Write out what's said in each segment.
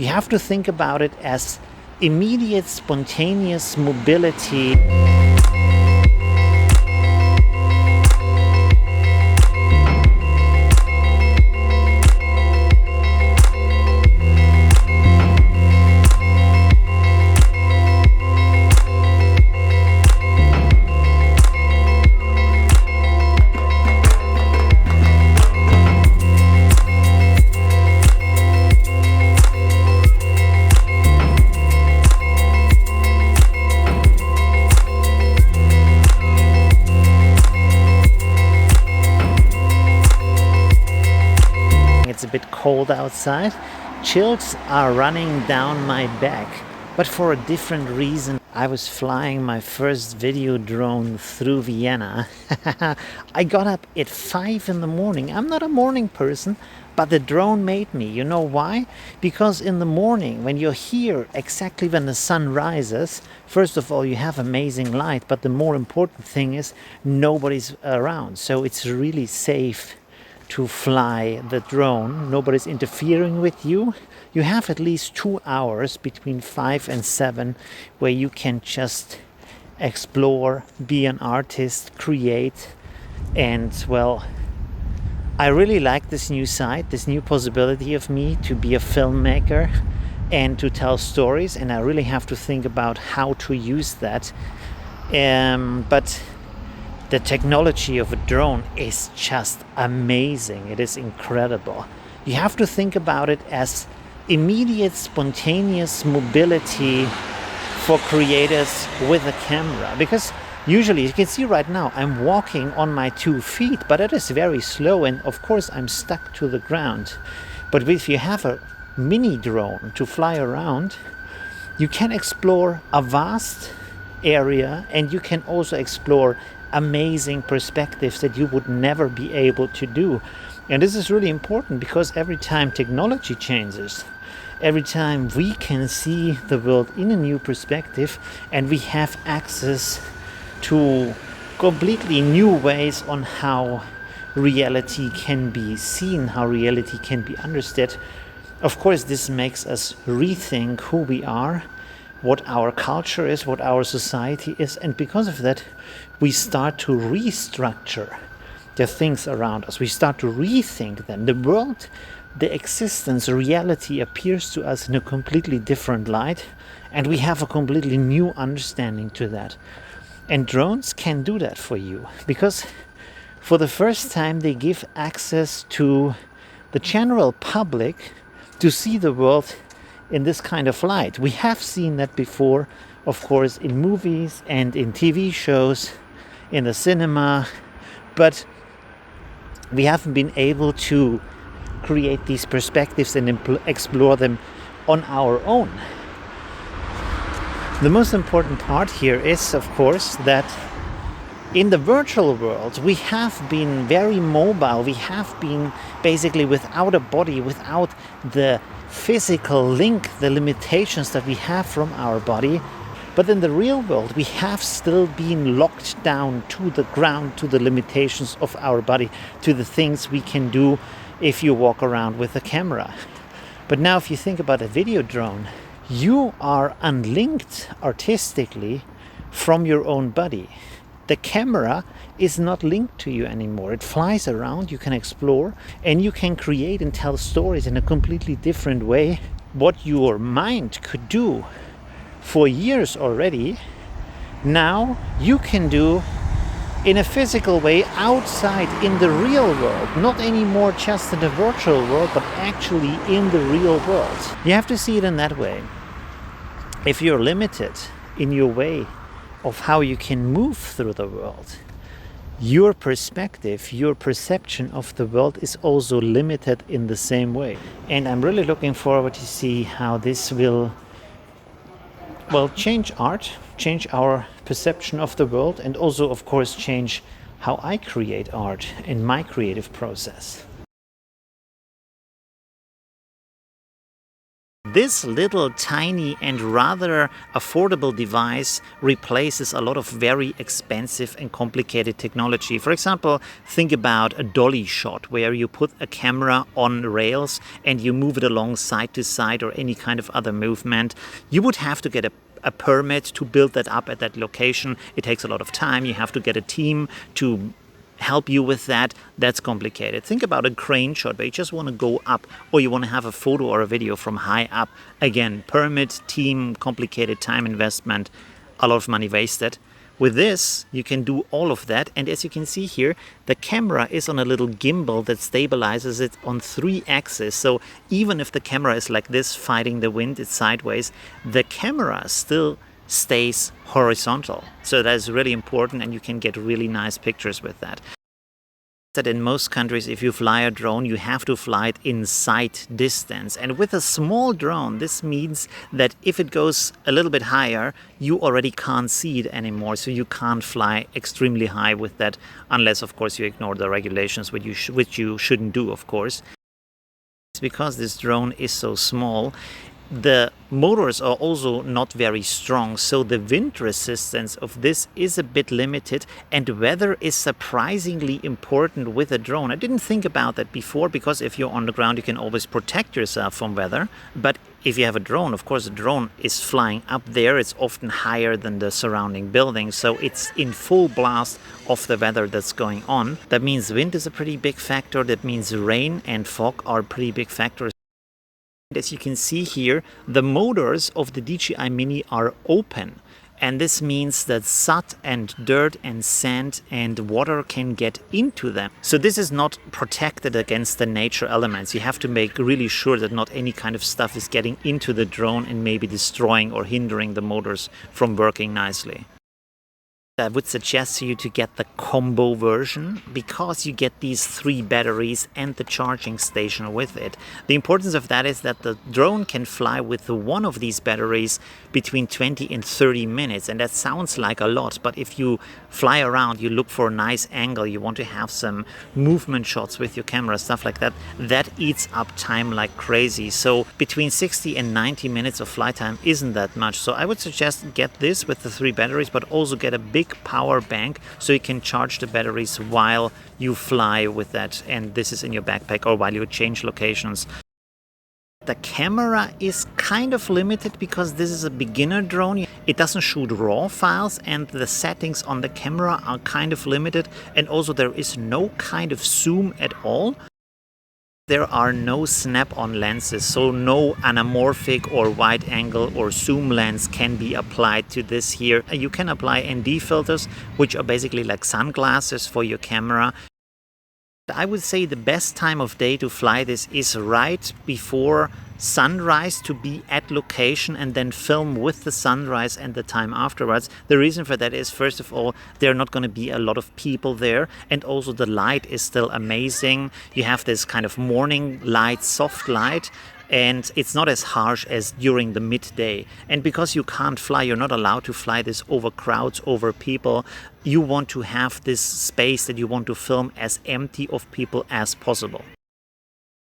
You have to think about it as immediate, spontaneous mobility. It's a bit cold outside. Chills are running down my back, but for a different reason. I was flying my first video drone through Vienna. I got up at 5 in the morning. I'm not a morning person, but the drone made me. You know why? Because in the morning, when you're here exactly when the sun rises, first of all, you have amazing light, but the more important thing is nobody's around. So it's really safe to fly the drone. Nobody's interfering with you. You have at least 2 hours between 5 and 7 where you can just explore, be an artist, create. And well, I really like this new site, this new possibility of me to be a filmmaker and to tell stories, and I really have to think about how to use that. But the technology of a drone is just amazing. It is incredible. You have to think about it as immediate, spontaneous mobility for creators with a camera. Because usually, you can see right now, I'm walking on my 2 feet, but it is very slow, and of course I'm stuck to the ground. But if you have a mini drone to fly around, you can explore a vast area, and you can also explore amazing perspectives that you would never be able to do. And this is really important because every time technology changes, every time we can see the world in a new perspective, and we have access to completely new ways on how reality can be seen, how reality can be understood. Of course, this makes us rethink who we are, what our culture is, what our society is, and because of that, we start to restructure the things around us. We start to rethink them. The world, the existence, reality appears to us in a completely different light, and we have a completely new understanding to that. And drones can do that for you, because for the first time they give access to the general public to see the world in this kind of light. We have seen that before, of course, in movies and in TV shows, in the cinema, but we haven't been able to create these perspectives and explore them on our own. The most important part here is, of course, that in the virtual world, we have been very mobile. We have been basically without a body, without the physical link, the limitations that we have from our body. But in the real world, we have still been locked down to the ground, to the limitations of our body, to the things we can do if you walk around with a camera. But now if you think about a video drone, you are unlinked artistically from your own body. The camera is not linked to you anymore. It flies around, you can explore, and you can create and tell stories in a completely different way. What your mind could do for years already, now you can do in a physical way outside in the real world. Not anymore just in the virtual world, but actually in the real world. You have to see it in that way. If you're limited in your way of how you can move through the world, your perspective, your perception of the world is also limited in the same way. And I'm really looking forward to see how this will change art, change our perception of the world, and also, of course, change how I create art in my creative process. This little tiny and rather affordable device replaces a lot of very expensive and complicated technology. For example, think about a dolly shot where you put a camera on rails and you move it along side to side, or any kind of other movement. You would have to get a permit to build that up at that location. It takes a lot of time. You have to get a team to help you with that. That's complicated. Think about a crane shot where you just want to go up, or you want to have a photo or a video from high up. Again, permit, team, complicated, time investment, a lot of money wasted. With this, you can do all of that, and as you can see here, the camera is on a little gimbal that stabilizes it on 3 axes. So even if the camera is like this, fighting the wind, it's sideways, the camera still stays horizontal. So that is really important, and you can get really nice pictures with that. That in most countries, if you fly a drone, you have to fly it in sight distance. And with a small drone, this means that if it goes a little bit higher, you already can't see it anymore. So you can't fly extremely high with that, unless, of course, you ignore the regulations, which you shouldn't do, of course. It's because this drone is so small. The motors are also not very strong, so the wind resistance of this is a bit limited, and weather is surprisingly important with a drone. I didn't think about that before, because if you're on the ground you can always protect yourself from weather, but if you have a drone, of course the drone is flying up there, it's often higher than the surrounding buildings, so it's in full blast of the weather that's going on. That means wind is a pretty big factor, that means rain and fog are pretty big factors. As you can see here, the motors of the DJI Mini are open, and this means that soot and dirt and sand and water can get into them. So this is not protected against the nature elements. You have to make really sure that not any kind of stuff is getting into the drone and maybe destroying or hindering the motors from working nicely. I would suggest to you to get the combo version, because you get these 3 batteries and the charging station with it. The importance of that is that the drone can fly with one of these batteries between 20 and 30 minutes, and that sounds like a lot, but if you fly around, you look for a nice angle, you want to have some movement shots with your camera, stuff like that, that eats up time like crazy. So between 60 and 90 minutes of flight time isn't that much. So I would suggest get this with the 3 batteries, but also get a big power bank so you can charge the batteries while you fly with that, and this is in your backpack, or while you change locations. The camera is kind of limited because this is a beginner drone. It doesn't shoot RAW files, and the settings on the camera are kind of limited, and also there is no kind of zoom at all. There are no snap-on lenses, so no anamorphic or wide angle or zoom lens can be applied to this here. You can apply ND filters, which are basically like sunglasses for your camera. I would say the best time of day to fly this is right before sunrise, to be at location and then film with the sunrise and the time afterwards. The reason for that is, first of all, there are not going to be a lot of people there, and also the light is still amazing. You have this kind of morning light, soft light, and it's not as harsh as during the midday. And because you can't fly, you're not allowed to fly this over crowds, over people. You want to have this space that you want to film as empty of people as possible.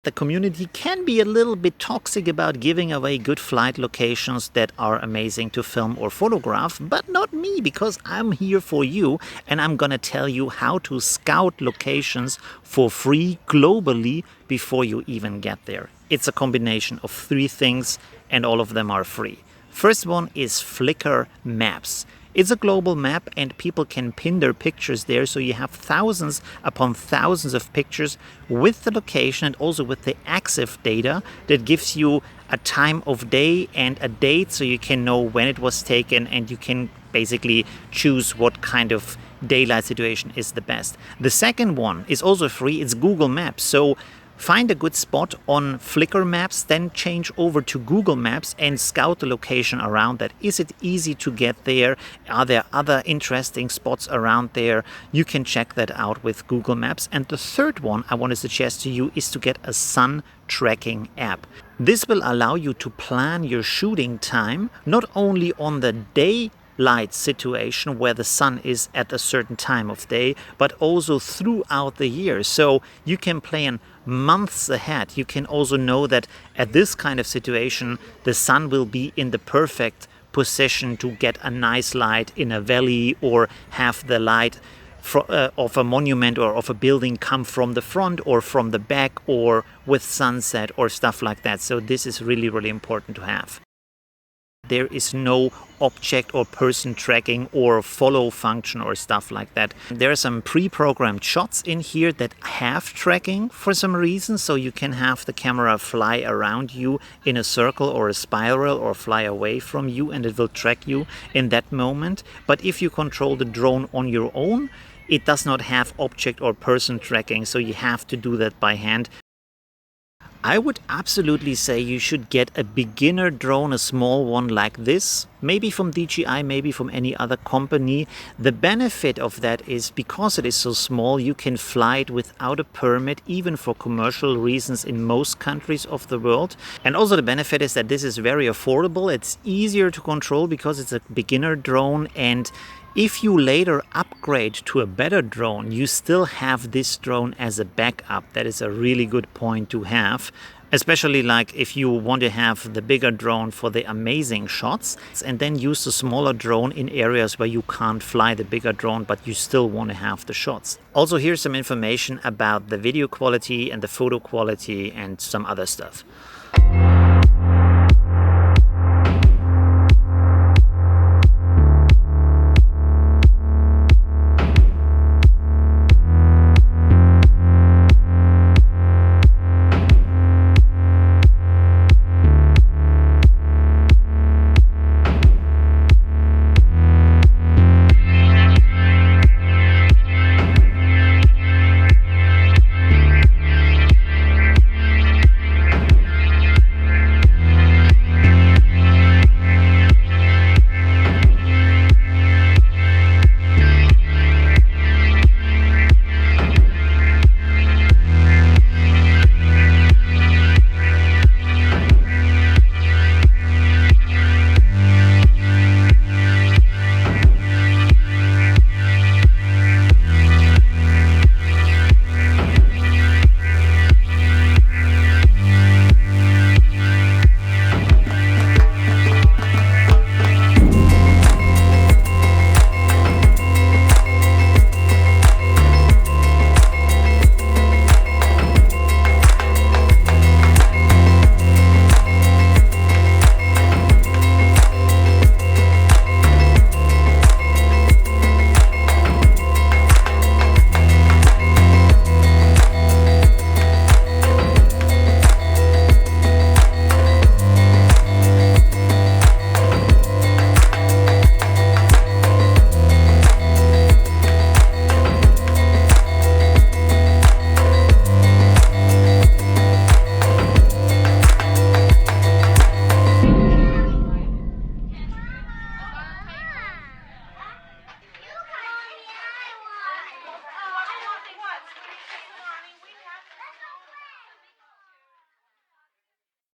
The community can be a little bit toxic about giving away good flight locations that are amazing to film or photograph, but not me, because I'm here for you, and I'm gonna tell you how to scout locations for free globally before you even get there. It's a combination of 3 things, and all of them are free. First one is Flickr Maps. It's a global map, and people can pin their pictures there, so you have thousands upon thousands of pictures with the location and also with the EXIF data that gives you a time of day and a date, so you can know when it was taken, and you can basically choose what kind of daylight situation is the best. The second one is also free. It's Google Maps. So find a good spot on Flickr Maps, then change over to Google Maps and scout the location around that. Is it easy to get there? Are there other interesting spots around there? You can check that out with Google Maps. And the third one I want to suggest to you is to get a sun tracking app. This will allow you to plan your shooting time, not only on the day light situation where the sun is at a certain time of day, but also throughout the year. So you can plan months ahead. You can also know that at this kind of situation, the sun will be in the perfect position to get a nice light in a valley, or have the light of a monument or of a building come from the front or from the back, or with sunset or stuff like that. So this is really, really important to have. There is no object or person tracking or follow function or stuff like that. There are some pre-programmed shots in here that have tracking for some reason, so you can have the camera fly around you in a circle or a spiral, or fly away from you, and it will track you in that moment. But if you control the drone on your own, it does not have object or person tracking, so you have to do that by hand. I would absolutely say you should get a beginner drone, a small one like this, maybe from DJI, maybe from any other company. The benefit of that is, because it is so small, you can fly it without a permit, even for commercial reasons, in most countries of the world. And also the benefit is that this is very affordable. It's easier to control because it's a beginner drone, and if you later upgrade to a better drone, you still have this drone as a backup. That is a really good point to have, especially like if you want to have the bigger drone for the amazing shots, and then use the smaller drone in areas where you can't fly the bigger drone, but you still want to have the shots. Also, here's some information about the video quality and the photo quality and some other stuff.